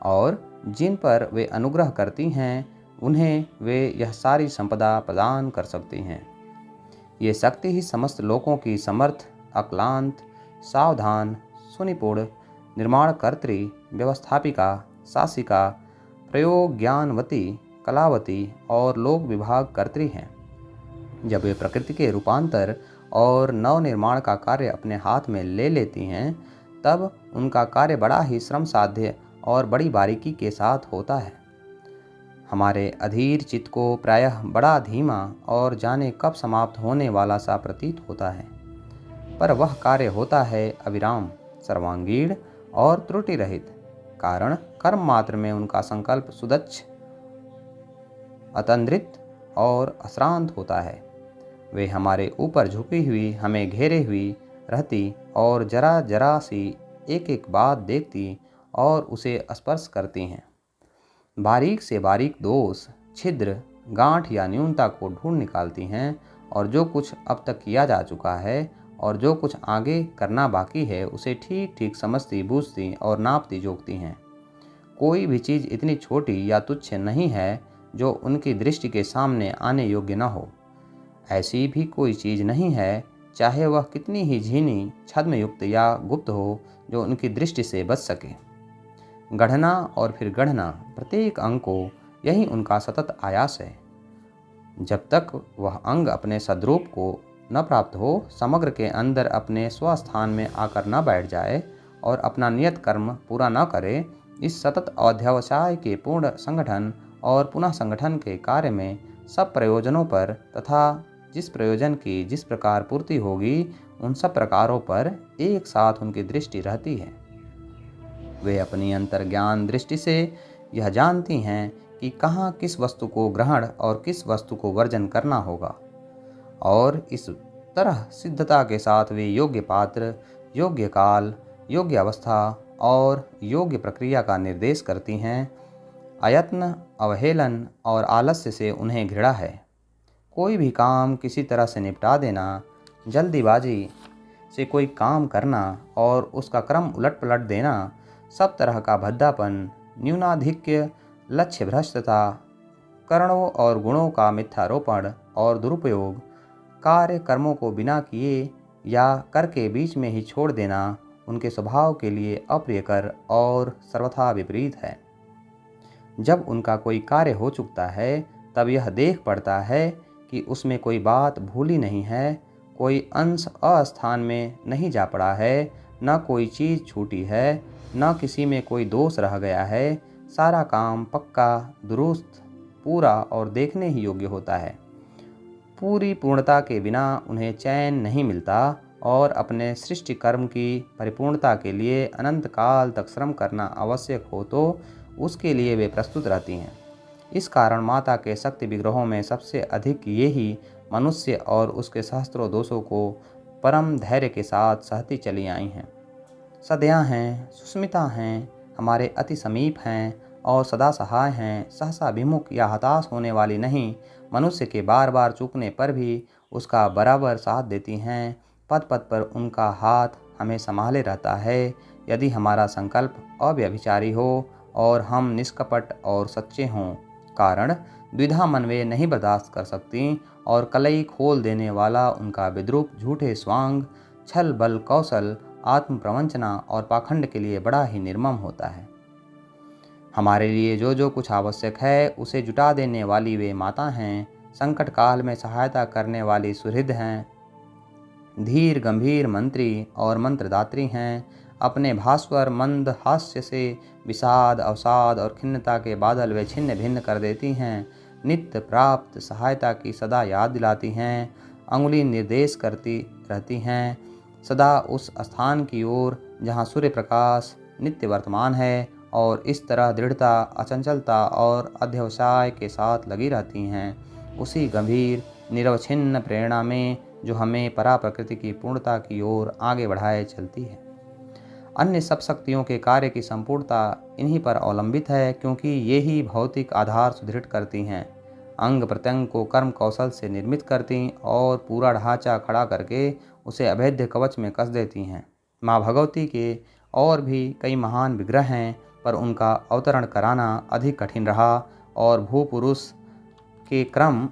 और जिन पर वे अनुग्रह करती हैं उन्हें वे यह सारी संपदा प्रदान कर सकती हैं। ये शक्ति ही समस्त लोकों की समर्थ, अक्लांत, सावधान, सुनिपुण, निर्माणकर्त्री, व्यवस्थापिका, शासिका, प्रयोग ज्ञानवती, कलावती और लोक विभाग कर्त्री हैं। जब वे प्रकृति के रूपांतर और नव निर्माण का कार्य अपने हाथ में ले लेती हैं, तब उनका कार्य बड़ा ही श्रम साध्य और बड़ी बारीकी के साथ होता है। हमारे अधीर चित्त को प्रायः बड़ा धीमा और जाने कब समाप्त होने वाला सा प्रतीत होता है, पर वह कार्य होता है अविराम, सर्वांगीण और त्रुटि रहित। कारण कर्म मात्र में उनका संकल्प सुदच्छ, अतंद्रित और अश्रांत होता है। वे हमारे ऊपर झुकी हुई, हमें घेरे हुई रहती और जरा जरा सी एक एक बात देखती और उसे स्पर्श करती हैं। बारीक से बारीक दोष, छिद्र, गांठ या न्यूनता को ढूंढ निकालती हैं और जो कुछ अब तक किया जा चुका है और जो कुछ आगे करना बाकी है उसे ठीक ठीक समझती, बूझती और नापती जोखती हैं। कोई भी चीज़ इतनी छोटी या तुच्छ नहीं है जो उनकी दृष्टि के सामने आने योग्य न हो। ऐसी भी कोई चीज़ नहीं है, चाहे वह कितनी ही झीनी, छद्मयुक्त या गुप्त हो, जो उनकी दृष्टि से बच सके। गढ़ना और फिर गढ़ना, प्रत्येक अंग को यही उनका सतत आयास है। जब तक वह अंग अपने सद्रूप को न प्राप्त हो, समग्र के अंदर अपने स्वस्थान में आकर न बैठ जाए और अपना नियत कर्म पूरा न करे, इस सतत अध्यवसाय के पूर्ण संगठन और पुनः संगठन के कार्य में सब प्रयोजनों पर तथा जिस प्रयोजन की जिस प्रकार पूर्ति होगी, उन सब प्रकारों पर एक साथ उनकी दृष्टि रहती है। वे अपनी अंतर्ज्ञान दृष्टि से यह जानती हैं कि कहाँ किस वस्तु को ग्रहण और किस वस्तु को वर्जन करना होगा, और इस तरह सिद्धता के साथ वे योग्य पात्र, योग्य काल, योग्य अवस्था और योग्य प्रक्रिया का निर्देश करती हैं। अयत्न, अवहेलन और आलस्य से उन्हें घृणा है। कोई भी काम किसी तरह से निपटा देना, जल्दीबाजी से कोई काम करना और उसका क्रम उलट पलट देना, सब तरह का भद्दापन, न्यूनाधिक्य, लक्ष्य भ्रष्टता, करणों और गुणों का मिथ्यारोपण और दुरुपयोग, कार्य कर्मों को बिना किए या करके बीच में ही छोड़ देना उनके स्वभाव के लिए अप्रियकर और सर्वथा विपरीत है। जब उनका कोई कार्य हो चुकता है, तब यह देख पड़ता है कि उसमें कोई बात भूली नहीं है, कोई अंश अस्थान में नहीं जा पड़ा है, न कोई चीज़ छूटी है, न किसी में कोई दोष रह गया है। सारा काम पक्का, दुरुस्त, पूरा और देखने ही योग्य होता है। पूरी पूर्णता के बिना उन्हें चैन नहीं मिलता और अपने सृष्टि कर्म की परिपूर्णता के लिए अनंत काल तक श्रम करना आवश्यक हो तो उसके लिए वे प्रस्तुत रहती हैं। इस कारण माता के शक्ति विग्रहों में सबसे अधिक ये ही मनुष्य और उसके सहस्त्रों दोषों को परम धैर्य के साथ सहती चली आई हैं। सदया हैं, सुस्मिता हैं, हमारे अति समीप हैं और सदा सहाय हैं, सहसा विमुख या हताश होने वाली नहीं, मनुष्य के बार बार चूकने पर भी उसका बराबर साथ देती हैं। पद पद पर उनका हाथ हमें संभाले रहता है। यदि हमारा संकल्प अव्यभिचारी हो और हम निष्कपट और सच्चे हों, कारण द्विधा मन वे नहीं बर्दाश्त कर सकती और कलई खोल देने वाला उनका विद्रूप झूठे स्वांग, छल बल कौशल, आत्म प्रवंचना और पाखंड के लिए बड़ा ही निर्मम होता है। हमारे लिए जो जो कुछ आवश्यक है उसे जुटा देने वाली वे माता हैं। संकट काल में सहायता करने वाली सुहृद हैं, धीर गंभीर मंत्री और मंत्रदात्री हैं। अपने भास्वर मंद हास्य से विषाद, अवसाद और खिन्नता के बादल वे छिन्न भिन्न कर देती हैं। नित्य प्राप्त सहायता की सदा याद दिलाती हैं, अंगुली निर्देश करती रहती हैं, सदा उस स्थान की ओर जहाँ सूर्य प्रकाश नित्य वर्तमान है, और इस तरह दृढ़ता, अचंचलता और अध्यवसाय के साथ लगी रहती हैं उसी गंभीर निरवच्छिन्न प्रेरणा में जो हमें परा प्रकृति की पूर्णता की ओर आगे बढ़ाए चलती है। अन्य सब शक्तियों के कार्य की संपूर्णता इन्हीं पर अवलंबित है, क्योंकि ये ही भौतिक आधार सुदृढ़ करती हैं, अंग प्रत्यंग को कर्म कौशल से निर्मित करती और पूरा ढांचा खड़ा करके उसे अभेद्य कवच में कस देती हैं। माँ भगवती के और भी कई महान विग्रह हैं, पर उनका अवतरण कराना अधिक कठिन रहा और भूपुरुष के क्रम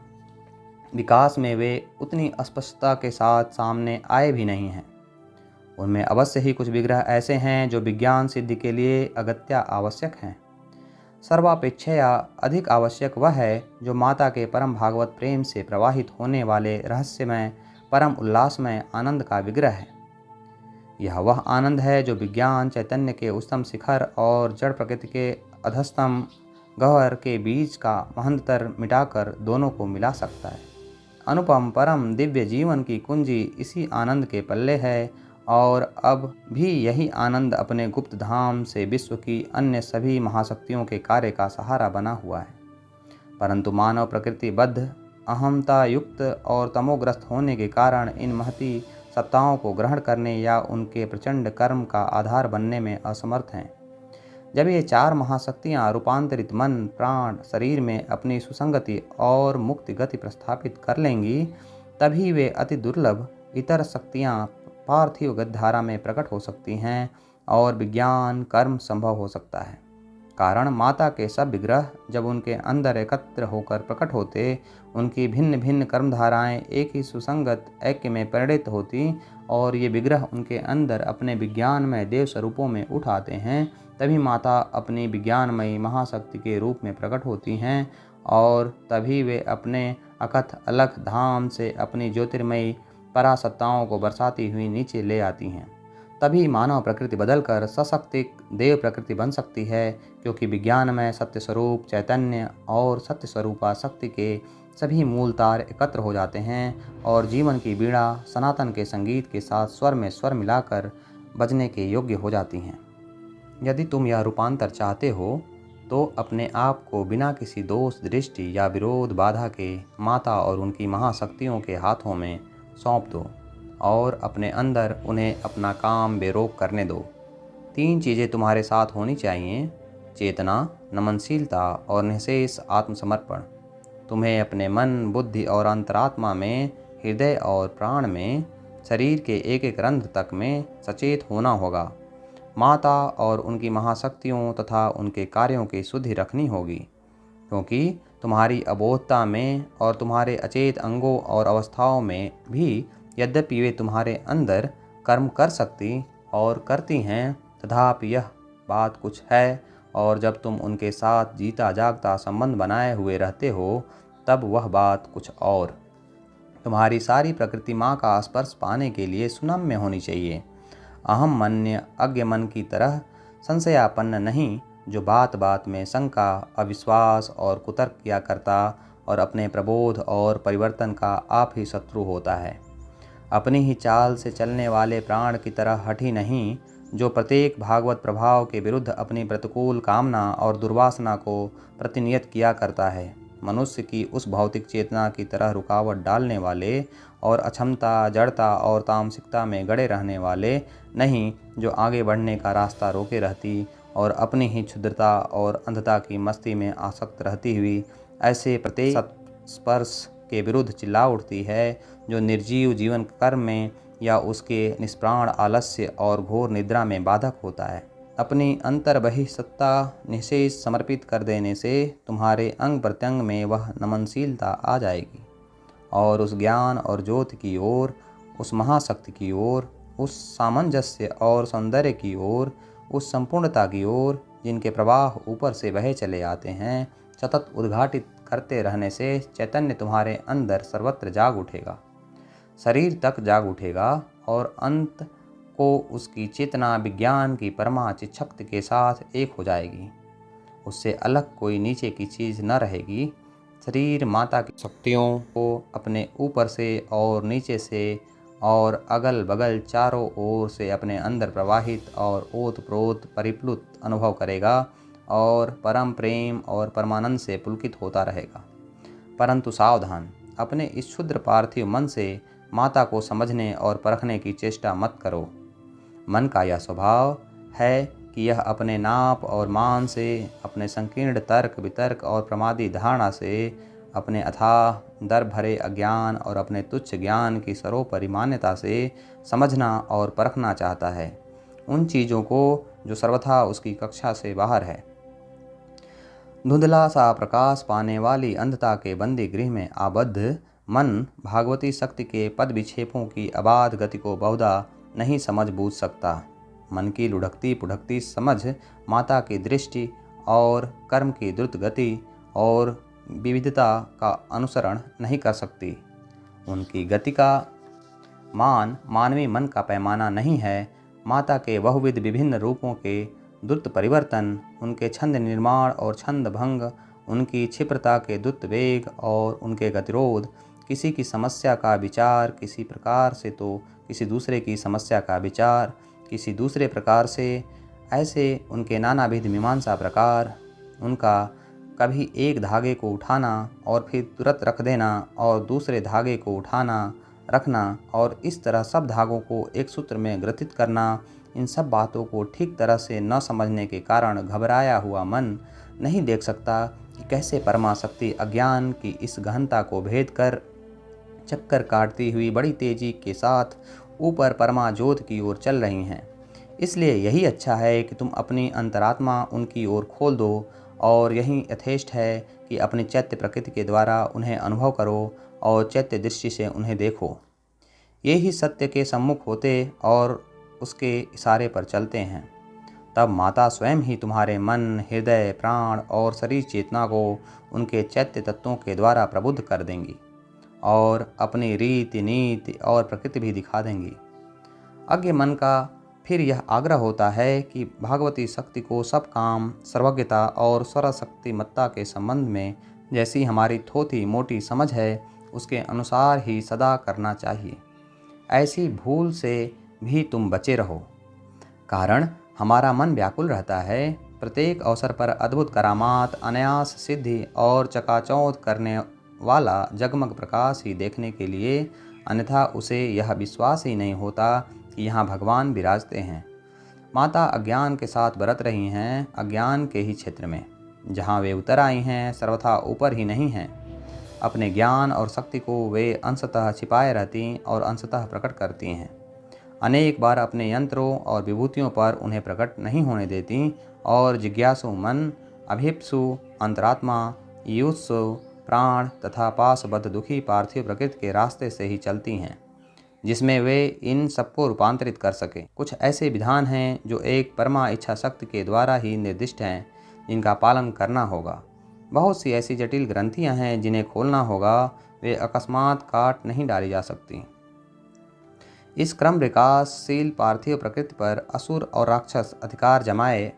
विकास में वे उतनी स्पष्टता के साथ सामने आए भी नहीं हैं। उनमें अवश्य ही कुछ विग्रह ऐसे हैं जो विज्ञान सिद्धि के लिए अगत्या आवश्यक हैं। सर्वापेक्षया अधिक आवश्यक वह है जो माता के परम भागवत प्रेम से प्रवाहित होने वाले रहस्यमय परम उल्लासमय आनंद का विग्रह है। यह वह आनंद है जो विज्ञान चैतन्य के उच्चतम शिखर और जड़ प्रकृति के अधस्तम गह्वर के बीच का महांतर मिटाकर दोनों को मिला सकता है। अनुपम परम दिव्य जीवन की कुंजी इसी आनंद के पल्ले है और अब भी यही आनंद अपने गुप्त धाम से विश्व की अन्य सभी महाशक्तियों के कार्य का सहारा बना हुआ है। परंतु मानव प्रकृतिबद्ध अहमता युक्त और तमोग्रस्त होने के कारण इन महती सत्ताओं को ग्रहण करने या उनके प्रचंड कर्म का आधार बनने में असमर्थ हैं। जब ये चार महाशक्तियाँ रूपांतरित मन प्राण शरीर में अपनी सुसंगति और मुक्ति गति प्रस्थापित कर लेंगी, तभी वे अति दुर्लभ इतर शक्तियाँ पार्थिव गतिधारा में प्रकट हो सकती हैं और विज्ञान कर्म संभव हो सकता है। कारण माता के सब विग्रह जब उनके अंदर एकत्र होकर प्रकट होते, उनकी भिन्न भिन्न कर्मधाराएं एक ही सुसंगत ऐक्य में परिणित होती और ये विग्रह उनके अंदर अपने विज्ञानमय देव स्वरूपों में उठ आते हैं, तभी माता अपनी विज्ञानमयी महाशक्ति के रूप में प्रकट होती हैं और तभी वे अपने अकथ अलख धाम से अपनी ज्योतिर्मयी परासत्ताओं को बरसाती हुई नीचे ले आती हैं। तभी मानव प्रकृति बदलकर सशक्तिक देव प्रकृति बन सकती है, क्योंकि विज्ञानमय सत्य स्वरूप चैतन्य और सत्य स्वरूपा शक्ति के सभी मूल तार एकत्र हो जाते हैं और जीवन की बीड़ा सनातन के संगीत के साथ स्वर में स्वर मिलाकर बजने के योग्य हो जाती हैं। यदि तुम यह रूपांतर चाहते हो तो अपने आप को बिना किसी दोष दृष्टि या विरोध बाधा के माता और उनकी महाशक्तियों के हाथों में सौंप दो और अपने अंदर उन्हें अपना काम बेरोक करने दो। 3 चीज़ें तुम्हारे साथ होनी चाहिए: चेतना, नमनशीलता और निःशेष आत्मसमर्पण। तुम्हें अपने मन बुद्धि और अंतरात्मा में, हृदय और प्राण में, शरीर के एक एक रंध्र तक में सचेत होना होगा। माता और उनकी महाशक्तियों तथा उनके कार्यों की शुद्धि रखनी होगी, क्योंकि तुम्हारी अबोधता में और तुम्हारे अचेत अंगों और अवस्थाओं में भी यद्यपि वे तुम्हारे अंदर कर्म कर सकती और करती हैं, तथापि यह बात कुछ है और जब तुम उनके साथ जीता जागता संबंध बनाए हुए रहते हो, तब वह बात कुछ और। तुम्हारी सारी प्रकृति माँ का स्पर्श पाने के लिए सुनम्य होनी चाहिए। अहम मन्य अज्ञ मन की तरह संशयापन्न नहीं, जो बात बात में शंका, अविश्वास और कुतर्क किया करता और अपने प्रबोध और परिवर्तन का आप ही शत्रु होता है। अपनी ही चाल से चलने वाले प्राण की तरह हठी नहीं, जो प्रत्येक भागवत प्रभाव के विरुद्ध अपनी प्रतिकूल कामना और दुर्वासना को प्रतिनियत किया करता है। मनुष्य की उस भौतिक चेतना की तरह रुकावट डालने वाले और अक्षमता, जड़ता और तामसिकता में गड़े रहने वाले नहीं, जो आगे बढ़ने का रास्ता रोके रहती और अपनी ही क्षुद्रता और अंधता की मस्ती में आसक्त रहती हुई ऐसे प्रत्येक स्पर्श के विरुद्ध चिल्ला उठती है, जो निर्जीव जीवन कर्म में या उसके निष्प्राण आलस्य और घोर निद्रा में बाधक होता है। अपनी अंतर्बहि सत्ता निशेष समर्पित कर देने से तुम्हारे अंग प्रत्यंग में वह नमनशीलता आ जाएगी और उस ज्ञान और ज्योति की ओर, उस महाशक्ति की ओर, उस सामंजस्य और सौंदर्य की ओर, उस संपूर्णता की ओर जिनके प्रवाह ऊपर से बहे चले आते हैं, सतत उद्घाटित करते रहने से चैतन्य तुम्हारे अंदर सर्वत्र जाग उठेगा, शरीर तक जाग उठेगा और अंत को उसकी चेतना विज्ञान की परमाचित शक्ति के साथ एक हो जाएगी। उससे अलग कोई नीचे की चीज़ न रहेगी। शरीर माता की शक्तियों को अपने ऊपर से और नीचे से और अगल बगल चारों ओर से अपने अंदर प्रवाहित और ओतप्रोत परिप्लुत अनुभव करेगा और परम प्रेम और परमानंद से पुलकित होता रहेगा। परंतु सावधान, अपने इस क्षुद्र पार्थिव मन से माता को समझने और परखने की चेष्टा मत करो। मन का यह स्वभाव है कि यह अपने नाप और मान से, अपने संकीर्ण तर्क वितर्क और प्रमादी धारणा से, अपने अथाह दर भरे अज्ञान और अपने तुच्छ ज्ञान की सर्वोपरि मान्यता से समझना और परखना चाहता है उन चीज़ों को जो सर्वथा उसकी कक्षा से बाहर है। धुंधला सा प्रकाश पाने वाली अंधता के बंदी गृह में आबद्ध मन भागवती शक्ति के पद विक्षेपों की अबाध गति को बहुधा नहीं समझ बूझ सकता। मन की लुढ़कती पुढ़कती समझ माता की दृष्टि और कर्म की द्रुत गति और विविधता का अनुसरण नहीं कर सकती। उनकी गति का मान मानवीय मन का पैमाना नहीं है, माता के बहुविध विभिन्न रूपों के द्रुत परिवर्तन, उनके छंद निर्माण और छंद भंग, उनकी क्षिप्रता के द्रुत वेग और उनके गतिरोध, किसी की समस्या का विचार किसी प्रकार से तो किसी दूसरे की समस्या का विचार किसी दूसरे प्रकार से, ऐसे उनके नानाविध मीमांसा प्रकार, उनका कभी एक धागे को उठाना और फिर तुरंत रख देना और दूसरे धागे को उठाना रखना और इस तरह सब धागों को एक सूत्र में ग्रथित करना, इन सब बातों को ठीक तरह से न समझने के कारण घबराया हुआ मन नहीं देख सकता कि कैसे परमा शक्ति अज्ञान की इस गहनता को भेद कर चक्कर काटती हुई बड़ी तेजी के साथ ऊपर परमा ज्योत की ओर चल रही हैं। इसलिए यही अच्छा है कि तुम अपनी अंतरात्मा उनकी ओर खोल दो और यही यथेष्ट है कि अपनी चैत्य प्रकृति के द्वारा उन्हें अनुभव करो और चैत्य दृष्टि से उन्हें देखो। ये ही सत्य के सम्मुख होते और उसके इशारे पर चलते हैं। तब माता स्वयं ही तुम्हारे मन, हृदय, प्राण और शरीर चेतना को उनके चैत्य तत्वों के द्वारा प्रबुद्ध कर देंगी और अपनी रीति, नीति और प्रकृति भी दिखा देंगी। अज्ञ मन का फिर यह आग्रह होता है कि भागवती शक्ति को सब काम, सर्वज्ञता और सर्वशक्तिमत्ता के संबंध में जैसी हमारी थोथी मोटी समझ है उसके अनुसार ही सदा करना चाहिए। ऐसी भूल से भी तुम बचे रहो, कारण हमारा मन व्याकुल रहता है प्रत्येक अवसर पर अद्भुत करामात, अनायास सिद्धि और चकाचौंध करने वाला जगमग प्रकाश ही देखने के लिए, अन्यथा उसे यह विश्वास ही नहीं होता कि यहाँ भगवान विराजते हैं। माता अज्ञान के साथ बरत रही हैं, अज्ञान के ही क्षेत्र में जहाँ वे उतर आई हैं, सर्वथा ऊपर ही नहीं हैं। अपने ज्ञान और शक्ति को वे अंशतः छिपाए रहती और अंशतः प्रकट करती हैं। अनेक बार अपने यंत्रों और विभूतियों पर उन्हें प्रकट नहीं होने देती और जिज्ञासु मन, अभिप्सु अंतरात्मा, युत्सु प्राण तथा पाशबद्ध दुखी पार्थिव प्रकृति के रास्ते से ही चलती हैं, जिसमें वे इन सबको रूपांतरित कर सकें। कुछ ऐसे विधान हैं जो एक परमा इच्छा शक्ति के द्वारा ही निर्दिष्ट हैं, जिनका पालन करना होगा। बहुत सी ऐसी जटिल ग्रंथियां हैं जिन्हें खोलना होगा, वे अकस्मात काट नहीं डाली जा सकती। इस क्रम विकासशील पार्थिव प्रकृति पर असुर और राक्षस अधिकार जमाए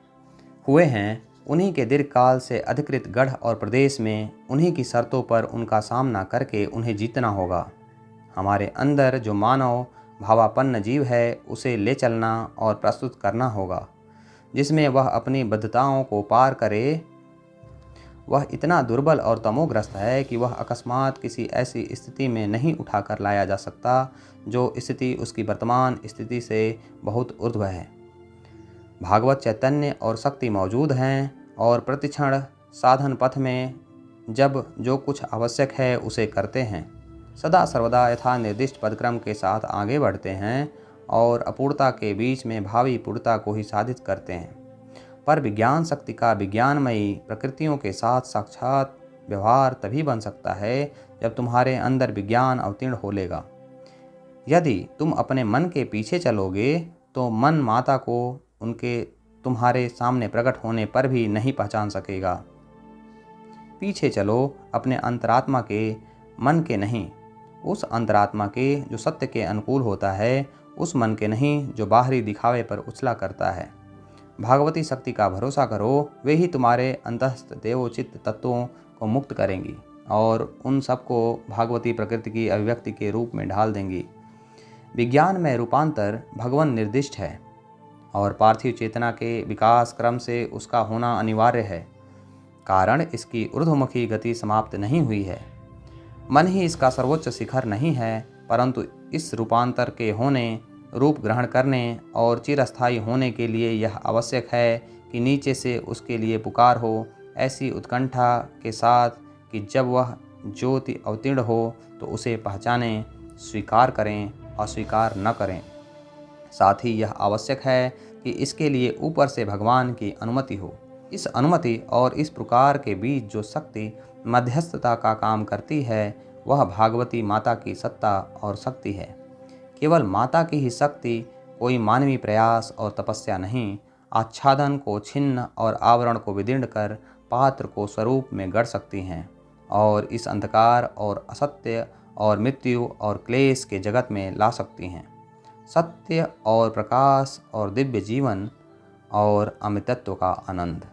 हुए हैं। उन्हीं के दीर्घकाल से अधिकृत गढ़ और प्रदेश में उन्हीं की शर्तों पर उनका सामना करके उन्हें जीतना होगा। हमारे अंदर जो मानव भावापन्न जीव है उसे ले चलना और प्रस्तुत करना होगा, जिसमें वह अपनी बद्धताओं को पार करे। वह इतना दुर्बल और तमोग्रस्त है कि वह अकस्मात किसी ऐसी स्थिति में नहीं उठाकर लाया जा सकता जो स्थिति उसकी वर्तमान स्थिति से बहुत ऊर्ध्व है। भागवत चैतन्य और शक्ति मौजूद हैं और प्रतिक्षण साधन पथ में जब जो कुछ आवश्यक है उसे करते हैं, सदा सर्वदा यथा निर्दिष्ट पदक्रम के साथ आगे बढ़ते हैं और अपूर्णता के बीच में भावी पूर्णता को ही साधित करते हैं। पर विज्ञान शक्ति का विज्ञानमयी प्रकृतियों के साथ साक्षात व्यवहार तभी बन सकता है जब तुम्हारे अंदर विज्ञान अवतीर्ण हो लेगा। यदि तुम अपने मन के पीछे चलोगे तो मन माता को उनके तुम्हारे सामने प्रकट होने पर भी नहीं पहचान सकेगा। पीछे चलो अपने अंतरात्मा के, मन के नहीं, उस अंतरात्मा के जो सत्य के अनुकूल होता है, उस मन के नहीं जो बाहरी दिखावे पर उछला करता है। भागवती शक्ति का भरोसा करो, वे ही तुम्हारे अंतस्थ देवोचित तत्वों को मुक्त करेंगी और उन सबको भागवती प्रकृति की अभिव्यक्ति के रूप में ढाल देंगी। विज्ञान में रूपांतर भगवान निर्दिष्ट है और पार्थिव चेतना के विकास क्रम से उसका होना अनिवार्य है, कारण इसकी ऊर्ध्वमुखी गति समाप्त नहीं हुई है। मन ही इसका सर्वोच्च शिखर नहीं है, परंतु इस रूपांतर के होने, रूप ग्रहण करने और चिरस्थायी होने के लिए यह आवश्यक है कि नीचे से उसके लिए पुकार हो, ऐसी उत्कंठा के साथ कि जब वह ज्योति अवतीर्ण हो तो उसे पहचानें, स्वीकार करें, अस्वीकार न करें। साथ ही यह आवश्यक है कि इसके लिए ऊपर से भगवान की अनुमति हो। इस अनुमति और इस प्रकार के बीच जो शक्ति मध्यस्थता का काम करती है, वह भागवती माता की सत्ता और शक्ति है। केवल माता की ही शक्ति, कोई मानवीय प्रयास और तपस्या नहीं, आच्छादन को छिन्न और आवरण को विदीर्ण कर पात्र को स्वरूप में गढ़ सकती हैं और इस अंधकार और असत्य और मृत्यु और क्लेश के जगत में ला सकती हैं। सत्य और प्रकाश और दिव्य जीवन और अमृतत्व का आनंद।